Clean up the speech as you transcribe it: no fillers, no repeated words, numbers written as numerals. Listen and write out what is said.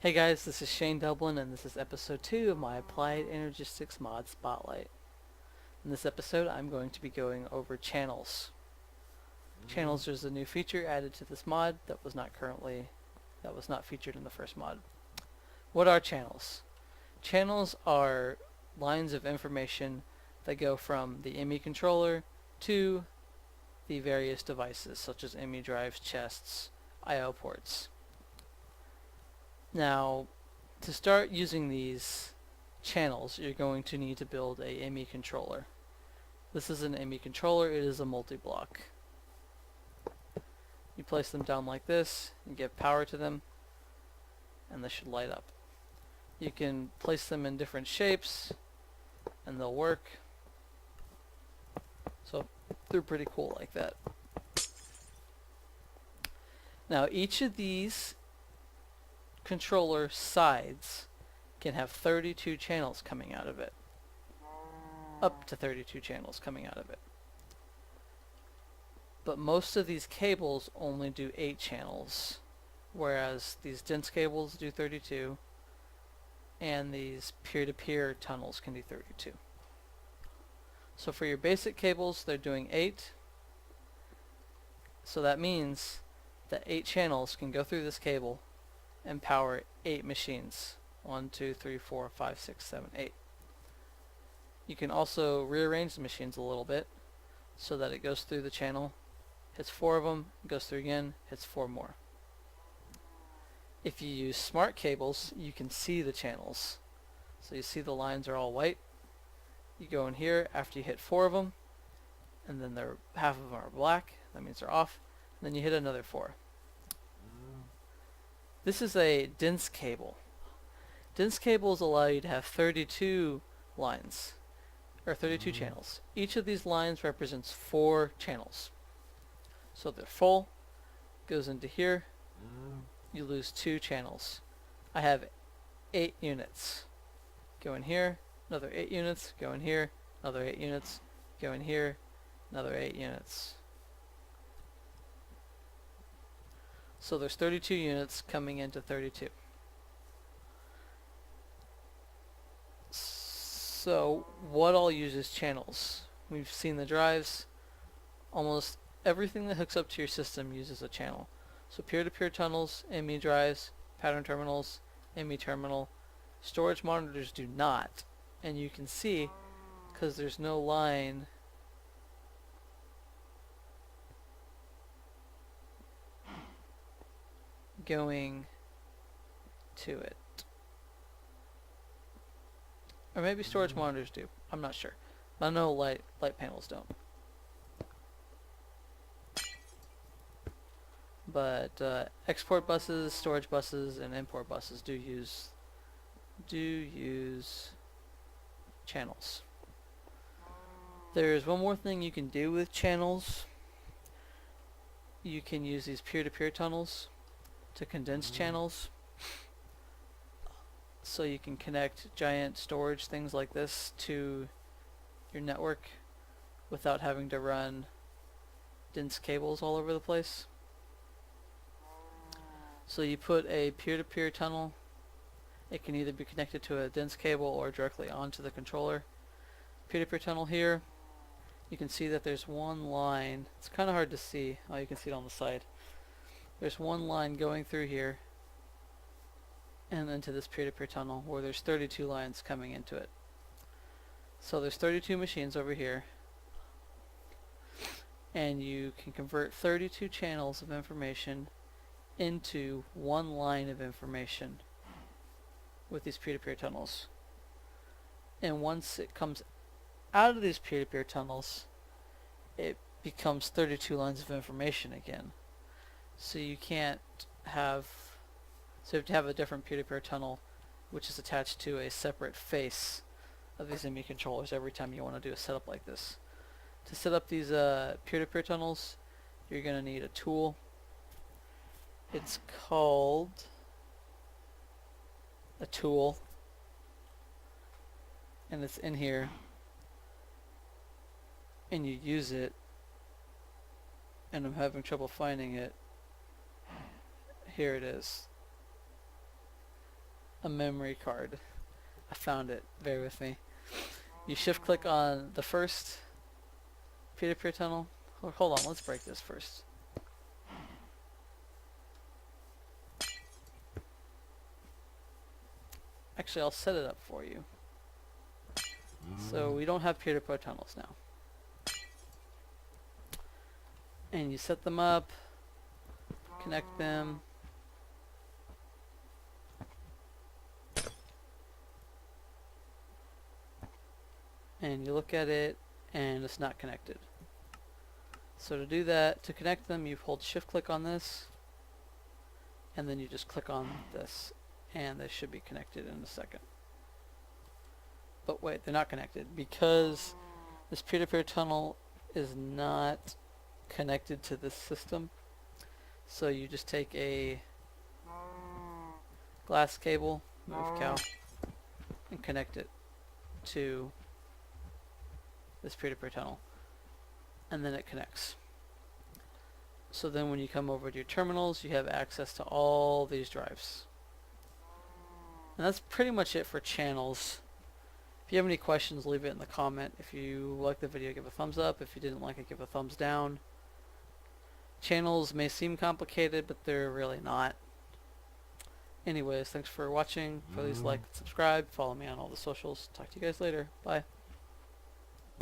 Hey guys, this is Shane Dublin, and this is episode 2 of my Applied Energistics Mod Spotlight. In this episode, I'm going to be going over channels. Channels is a new feature added to this mod that was not featured in the first mod. What are channels? Channels are lines of information that go from the ME controller to the various devices, such as ME drives, chests, I/O ports. Now, to start using these channels, you're going to need to build a ME controller. This is an ME controller. It is a multi-block. You place them down like this, and give power to them, and they should light up. You can place them in different shapes, and they'll work. So they're pretty cool like that. Now, each of these controller sides can have 32 channels coming out of it. Up to 32 channels coming out of it. But most of these cables only do 8 channels, whereas these dense cables do 32, and these peer-to-peer tunnels can do 32. So for your basic cables, they're doing 8. So that means that 8 channels can go through this cable and power 8 machines. 1, 2, 3, 4, 5, 6, 7, 8. You can also rearrange the machines a little bit so that it goes through the channel, hits 4 of them, goes through again, hits 4 more. If you use smart cables, you can see the channels. So you see the lines are all white. You go in here after you hit 4 of them, and then half of them are black. That means they're off. And then you hit another 4. This is a dense cable. Dense cables allow you to have 32 lines, or 32 channels. Each of these lines represents 4 channels. So they're full, goes into here, you lose 2 channels. I have 8 units. Go in here, another 8 units, go in here, another 8 units, go in here, another 8 units. So there's 32 units coming into 32. So what all uses channels? We've seen the drives. Almost everything that hooks up to your system uses a channel. So peer-to-peer tunnels, ME drives, pattern terminals, ME terminal. Storage monitors do not. And you can see, because there's no line going to it. Or maybe storage monitors do. I'm not sure. But I know light panels don't. But export buses, storage buses, and import buses do use channels. There's one more thing you can do with channels. You can use these peer-to-peer tunnels to condense channels. So you can connect giant storage things like this to your network without having to run dense cables all over the place. So you put a peer-to-peer tunnel. It can either be connected to a dense cable or directly onto the controller. Peer-to-peer tunnel here. You can see that there's one line. It's kind of hard to see. Oh, you can see it on the side. There's one line going through here and into this peer-to-peer tunnel where there's 32 lines coming into it. So there's 32 machines over here, and you can convert 32 channels of information into one line of information with these peer-to-peer tunnels. And once it comes out of these peer-to-peer tunnels, it becomes 32 lines of information again. So you can't have, so you have to have a different peer-to-peer tunnel which is attached to a separate face of these ME controllers every time you want to do a setup like this. To set up these peer-to-peer tunnels, you're going to need a tool. It's called a tool, and it's in here, and you use it, and I'm having trouble finding it. Here it is. a memory card. I found it. Bear with me. You shift click on the first peer-to-peer tunnel. Hold on, let's break this first. Actually, I'll set it up for you. So we don't have peer-to-peer tunnels now. And you set them up, connect them. And you look at it and it's not connected. So to do that, to connect them, you hold shift click on this and then you just click on this and they should be connected in a second. But wait, they're not connected because this peer-to-peer tunnel is not connected to this system. So you just take a glass cable, move cow, and connect it to this peer-to-peer tunnel, and then it connects. So then when you come over to your terminals, you have access to all these drives. And that's pretty much it for channels. If you have any questions, leave it in the comment. If you like the video, give a thumbs up. If you didn't like it, give a thumbs down. Channels may seem complicated, but they're really not. Anyways, thanks for watching. Please like and subscribe. Follow me on all the socials. Talk to you guys later. Bye.